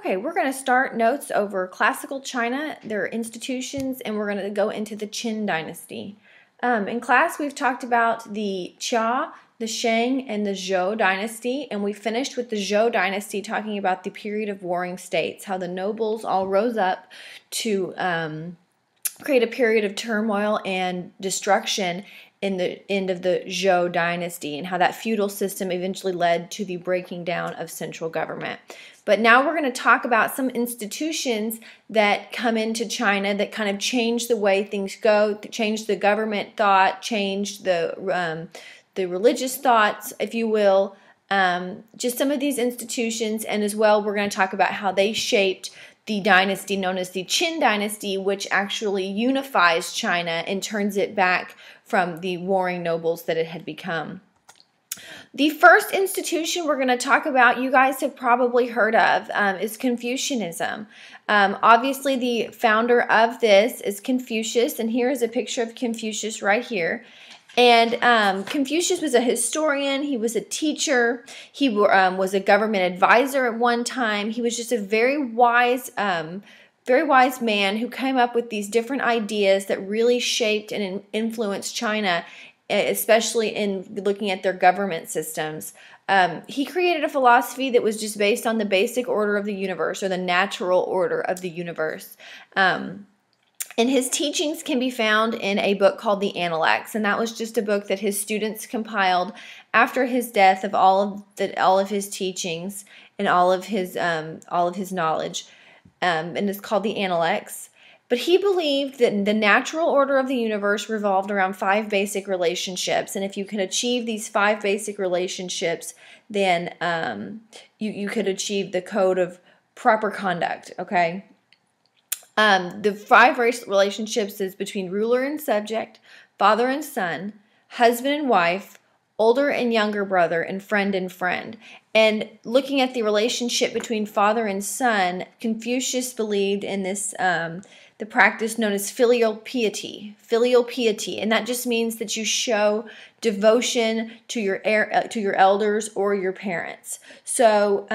Okay, we're going to start notes over classical China, their institutions, and we're going to go into the Qin dynasty. In class, we've talked about the Xia, the Shang, and the Zhou dynasty, and we finished with the Zhou dynasty talking about the period of warring states, how the nobles all rose up to create a period of turmoil and destruction in the end of the Zhou dynasty, and how that feudal system eventually led to the breaking down of central government. But now we're going to talk about some institutions that come into China that kind of change the way things go, change the government thought, change the religious thoughts, if you will. Just some of these institutions, and as well we're going to talk about how they shaped the dynasty known as the Qin dynasty, which actually unifies China and turns it back from the warring nobles that it had become. The first institution we're going to talk about, you guys have probably heard of, is Confucianism. Obviously, the founder of this is Confucius, and here is a picture of Confucius right here. And Confucius was a historian. He was a teacher. He was a government advisor at one time. He was just a very wise man who came up with these different ideas that really shaped and influenced China, especially in looking at their government systems. He created a philosophy that was just based on the basic order of the universe, or the natural order of the universe. And his teachings can be found in a book called the Analects, and that was just a book that his students compiled after his death of all of his teachings and all of his knowledge, and it's called the Analects. But he believed that the natural order of the universe revolved around 5 basic relationships, and if you can achieve these 5 basic relationships, then you could achieve the code of proper conduct. Okay. The 5 relationships is between ruler and subject, father and son, husband and wife, older and younger brother, and friend and friend. And looking at the relationship between father and son, Confucius believed in this the practice known as filial piety. Filial piety, and that just means that you show devotion to your elders or your parents. So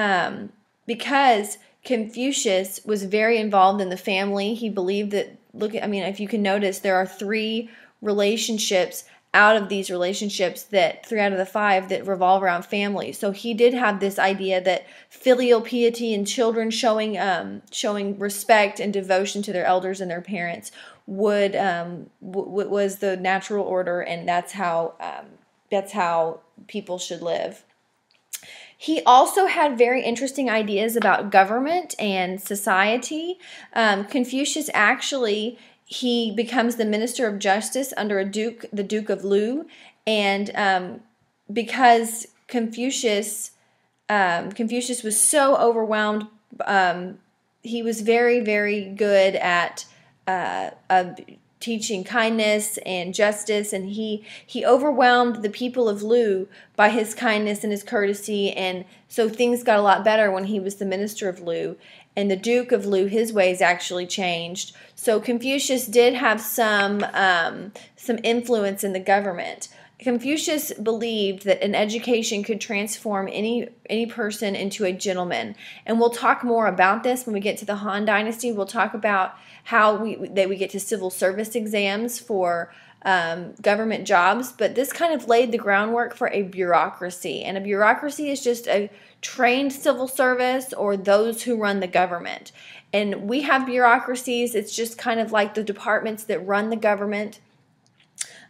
because Confucius was very involved in the family, he believed that, if you can notice, there are 3 relationships out of these relationships, that 3 out of the 5 that revolve around family. So he did have this idea that filial piety and children showing respect and devotion to their elders and their parents was the natural order, and that's how people should live. He also had very interesting ideas about government and society. Confucius he becomes the minister of justice under the Duke of Lu, and because Confucius was so overwhelmed, he was very, very good at teaching kindness and justice, and he overwhelmed the people of Lu by his kindness and his courtesy, and so things got a lot better when he was the minister of Lu. And the Duke of Lu, his ways actually changed. So Confucius did have some influence in the government. Confucius believed that an education could transform any person into a gentleman. And we'll talk more about this when we get to the Han Dynasty. We'll talk about how we get to civil service exams for government jobs. But this kind of laid the groundwork for a bureaucracy. And a bureaucracy is just a trained civil service, or those who run the government. And we have bureaucracies. It's just kind of like the departments that run the government.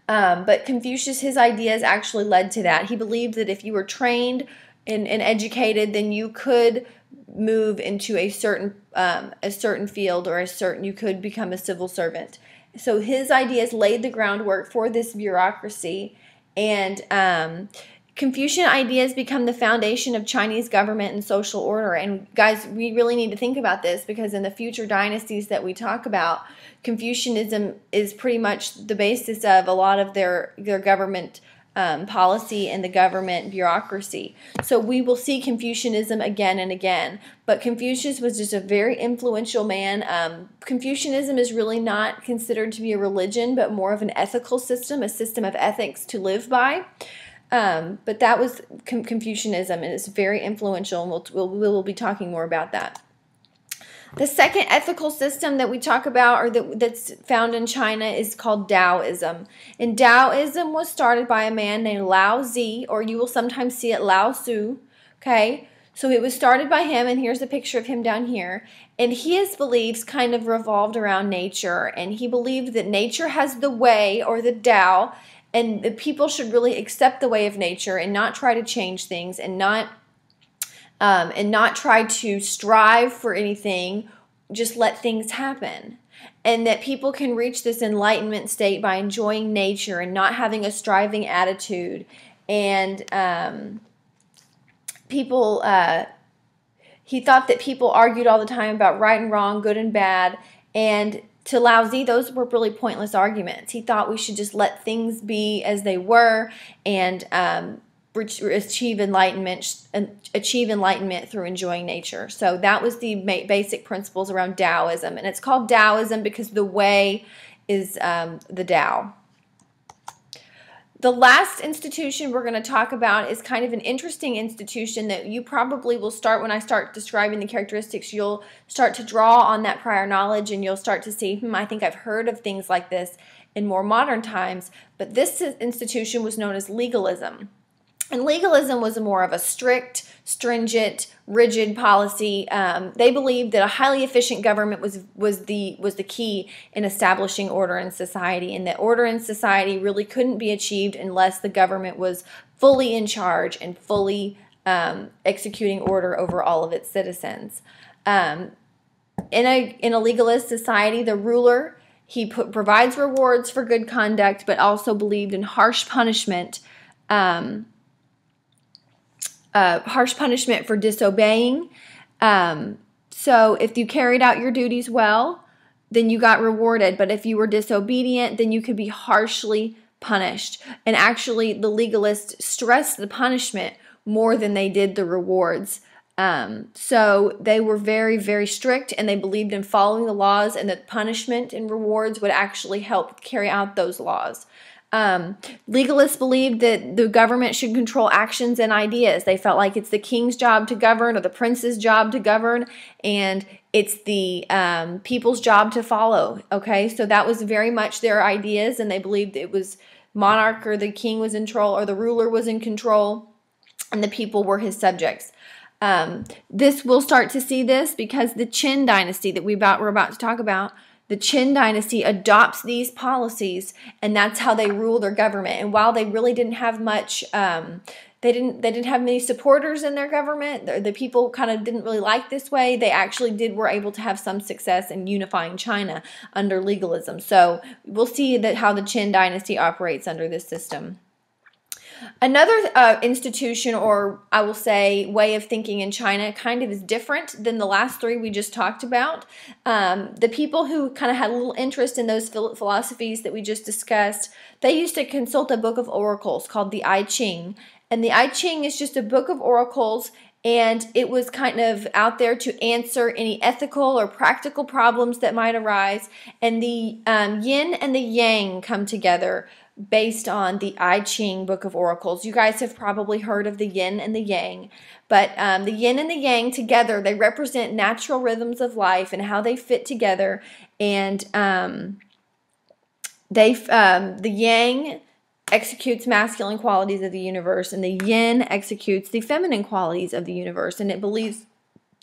But Confucius, his ideas actually led to that. He believed that if you were trained and educated, then you could move into a certain field, or you could become a civil servant. So his ideas laid the groundwork for this bureaucracy, and Confucian ideas become the foundation of Chinese government and social order. And guys, we really need to think about this, because in the future dynasties that we talk about, Confucianism is pretty much the basis of a lot of their government policy and the government bureaucracy. So we will see Confucianism again and again. But Confucius was just a very influential man. Confucianism is really not considered to be a religion, but more of an ethical system, a system of ethics to live by. But that was Confucianism, and it's very influential, and we will be talking more about that. The second ethical system that we talk about, or that's found in China, is called Taoism. And Taoism was started by a man named Lao Tzu, or you will sometimes see it Lao Tzu. Okay, so it was started by him, and here's a picture of him down here. And his beliefs kind of revolved around nature, and he believed that nature has the way, or the Tao, and the people should really accept the way of nature and not try to change things, and not try to strive for anything, just let things happen. And that people can reach this enlightenment state by enjoying nature and not having a striving attitude. And he thought that people argued all the time about right and wrong, good and bad. And to Lao Tzu, those were really pointless arguments. He thought we should just let things be as they were, and achieve enlightenment through enjoying nature. So that was the basic principles around Taoism, and it's called Taoism because the way is the Tao. The last institution we're going to talk about is kind of an interesting institution that you probably will start, when I start describing the characteristics, you'll start to draw on that prior knowledge, and you'll start to see, I think I've heard of things like this in more modern times. But this institution was known as legalism. And legalism was more of a strict, stringent, rigid policy. They believed that a highly efficient government was the key in establishing order in society, and that order in society really couldn't be achieved unless the government was fully in charge and fully executing order over all of its citizens. In a legalist society, the ruler, provides rewards for good conduct, but also believed in harsh punishment. Harsh punishment for disobeying. So if you carried out your duties well, then you got rewarded. But if you were disobedient, then you could be harshly punished. And actually, the legalists stressed the punishment more than they did the rewards. So they were very, very strict, and they believed in following the laws, and that punishment and rewards would actually help carry out those laws. Legalists believed that the government should control actions and ideas. They felt like it's the king's job to govern, or the prince's job to govern, and it's the people's job to follow. Okay, so that was very much their ideas, and they believed it was monarch, or the king was in control, or the ruler was in control, and the people were his subjects. We'll start to see this because the Qin dynasty that we're about to talk about, the Qin dynasty adopts these policies, and that's how they rule their government. And while they really didn't have much, they didn't have many supporters in their government. The people kind of didn't really like this way. They actually were able to have some success in unifying China under legalism. So we'll see how the Qin dynasty operates under this system. Another institution, or I will say way of thinking in China, kind of is different than the last three we just talked about. The people who kind of had a little interest in those philosophies that we just discussed, they used to consult a book of oracles called the I Ching. And the I Ching is just a book of oracles, and it was kind of out there to answer any ethical or practical problems that might arise. And the yin and the yang come together based on the I Ching book of oracles. You guys have probably heard of the yin and the yang, but the yin and the yang together, they represent natural rhythms of life and how they fit together. And the yang executes masculine qualities of the universe, and the yin executes the feminine qualities of the universe. And it believes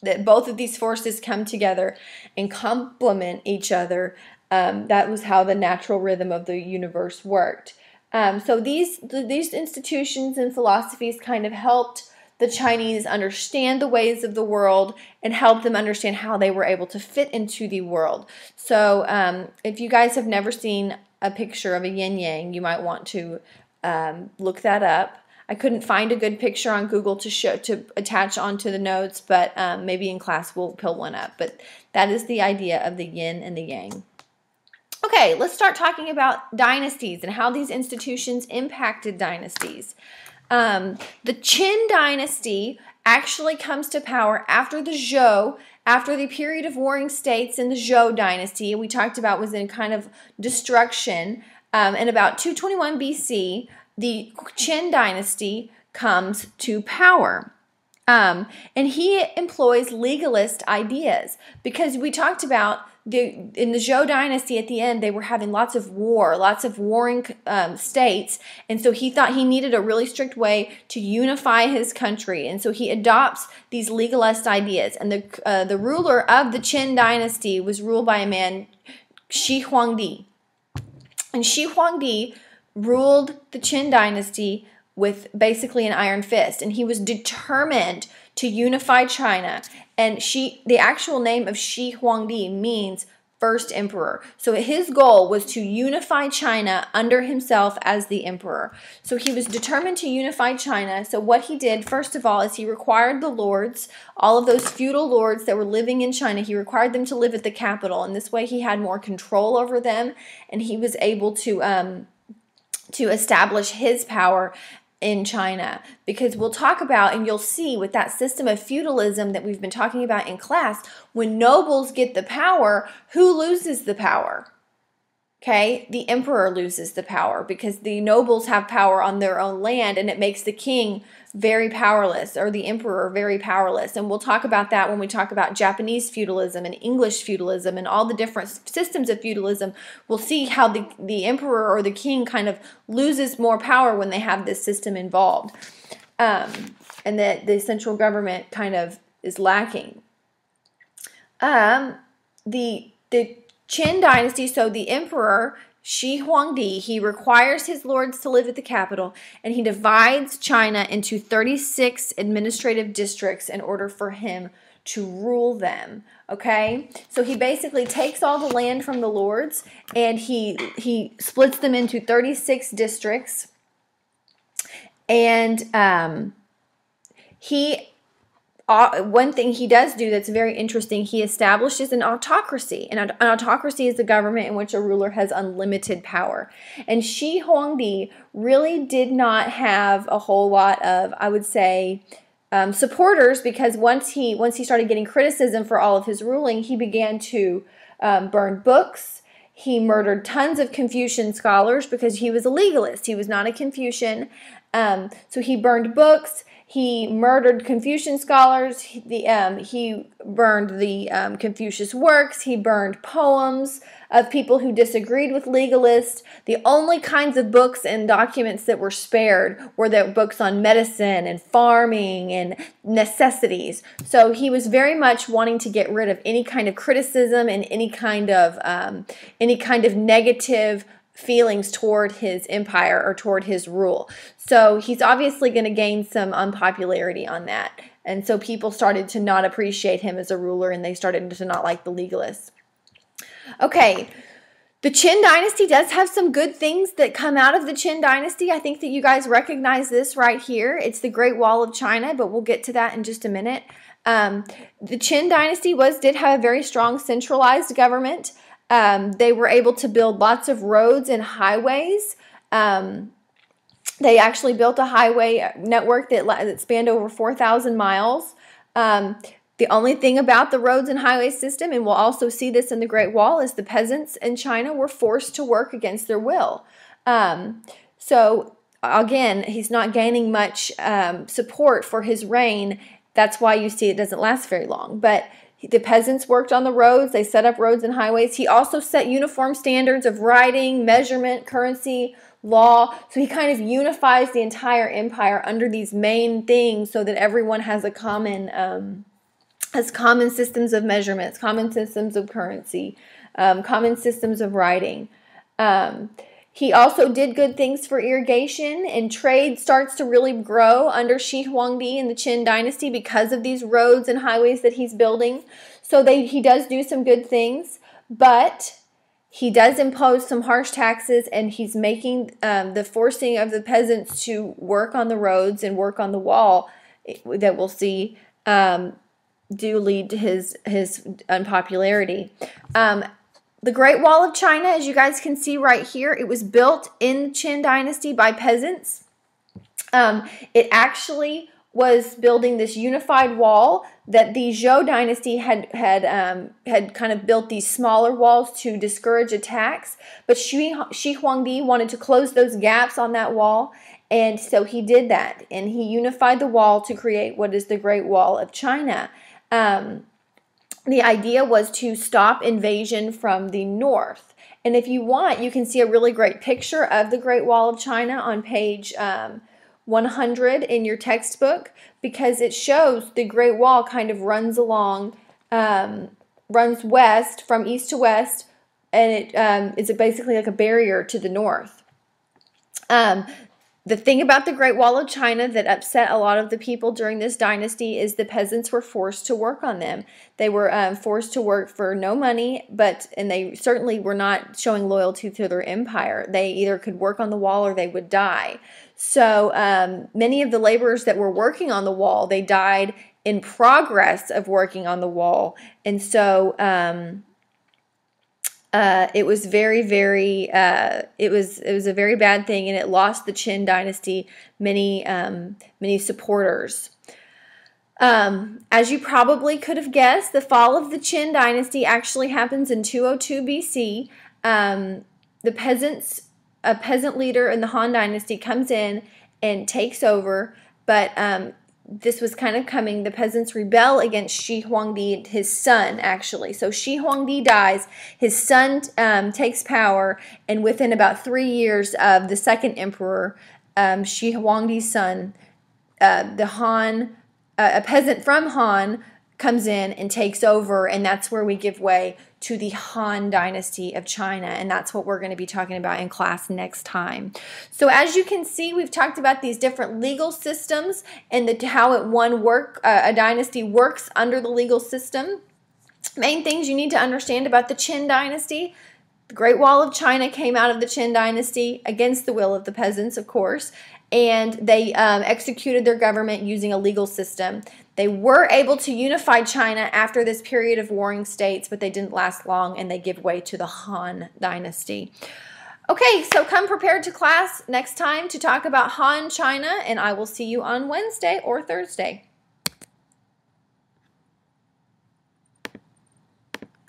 that both of these forces come together and complement each other. That was how the natural rhythm of the universe worked. So these institutions and philosophies kind of helped the Chinese understand the ways of the world and helped them understand how they were able to fit into the world. So if you guys have never seen a picture of a yin-yang, you might want to look that up. I couldn't find a good picture on Google to attach onto the notes, but maybe in class we'll pull one up. But that is the idea of the yin and the yang. Okay, let's start talking about dynasties and how these institutions impacted dynasties. The Qin dynasty actually comes to power after the Zhou, after the period of warring states in the Zhou dynasty we talked about was in kind of destruction. In about 221 BC, the Qin dynasty comes to power. And he employs legalist ideas because we talked about in the Zhou dynasty at the end, they were having lots of warring states. And so he thought he needed a really strict way to unify his country. And so he adopts these legalist ideas. And the ruler of the Qin dynasty was ruled by a man, Shi Huangdi. And Shi Huangdi ruled the Qin dynasty with basically an iron fist. And he was determined to unify China. And the actual name of Shi Huangdi means first emperor. So his goal was to unify China under himself as the emperor. So he was determined to unify China. So what he did, first of all, is he required the lords, all of those feudal lords that were living in China, he required them to live at the capital. And this way he had more control over them, and he was able to establish his power in China. Because we'll talk about, and you'll see with that system of feudalism that we've been talking about in class, when nobles get the power, who loses the power? Okay, the emperor loses the power because the nobles have power on their own land, and it makes the king very powerless, or the emperor very powerless. And we'll talk about that when we talk about Japanese feudalism and English feudalism and all the different systems of feudalism. We'll see how the emperor or the king kind of loses more power when they have this system involved, and that the central government kind of is lacking. The Qin dynasty, so the emperor, Shi Huangdi, he requires his lords to live at the capital, and he divides China into 36 administrative districts in order for him to rule them, okay? So he basically takes all the land from the lords, and he splits them into 36 districts, and one thing he does do that's very interesting, he establishes an autocracy. And an autocracy is a government in which a ruler has unlimited power. And Shi Huangdi really did not have a whole lot of, I would say, supporters, because once he started getting criticism for all of his ruling, he began to burn books. He murdered tons of Confucian scholars because he was a legalist. He was not a Confucian. So he burned books. He murdered Confucian scholars. He burned the Confucius works. He burned poems of people who disagreed with legalists. The only kinds of books and documents that were spared were the books on medicine and farming and necessities. So he was very much wanting to get rid of any kind of criticism and any kind of negative feelings toward his empire or toward his rule. So he's obviously going to gain some unpopularity on that. And so people started to not appreciate him as a ruler, and they started to not like the legalists. Okay, the Qin dynasty does have some good things that come out of the Qin dynasty. I think that you guys recognize this right here. It's the Great Wall of China, but we'll get to that in just a minute. The Qin dynasty did have a very strong centralized government. They were able to build lots of roads and highways. They actually built a highway network that spanned over 4,000 miles. The only thing about the roads and highway system, and we'll also see this in the Great Wall, is the peasants in China were forced to work against their will. So again, he's not gaining much support for his reign. That's why you see it doesn't last very long. But the peasants worked on the roads. They set up roads and highways. He also set uniform standards of writing, measurement, currency, law. So he kind of unifies the entire empire under these main things so that everyone has a common systems of measurements, common systems of currency, common systems of writing. He also did good things for irrigation, and trade starts to really grow under Shi Huangdi in the Qin dynasty because of these roads and highways that he's building. So he does do some good things, but he does impose some harsh taxes, and he's making the forcing of the peasants to work on the roads and work on the wall that we'll see do lead to his unpopularity. The Great Wall of China, as you guys can see right here, it was built in the Qin dynasty by peasants. It actually was building this unified wall that the Zhou dynasty had kind of built these smaller walls to discourage attacks. But Shi Huangdi wanted to close those gaps on that wall, And so he did that, and he unified the wall to create what is the Great Wall of China. The idea was to stop invasion from the north. And if you want, you can see a really great picture of the Great Wall of China on page 100 in your textbook, because it shows the Great Wall kind of runs along, runs west, from east to west, and it is basically like a barrier to the north. The thing about the Great Wall of China that upset a lot of the people during this dynasty is the peasants were forced to work on them. They were forced to work for no money, and they certainly were not showing loyalty to their empire. They either could work on the wall or they would die. So many of the laborers that were working on the wall, they died in progress of working on the wall. And so it was very, very, it was a very bad thing, and it lost the Qin dynasty many supporters. As you probably could have guessed, the fall of the Qin dynasty actually happens in 202 BC. A peasant leader in the Han dynasty comes in and takes over, but this was kind of coming. The peasants rebel against Shi Huangdi, his son, actually. So Shi Huangdi dies, his son takes power, and within about 3 years of the second emperor, Shi Huangdi's son, a peasant from Han comes in and takes over, and that's where we give way to the Han dynasty of China, and that's what we're going to be talking about in class next time. So as you can see, we've talked about these different legal systems and how a dynasty works under the legal system. Main things you need to understand about the Qin dynasty: the Great Wall of China came out of the Qin dynasty against the will of the peasants, of course, and they executed their government using a legal system. They were able to unify China after this period of warring states, but they didn't last long, and they give way to the Han dynasty. Okay, so come prepared to class next time to talk about Han China, and I will see you on Wednesday or Thursday.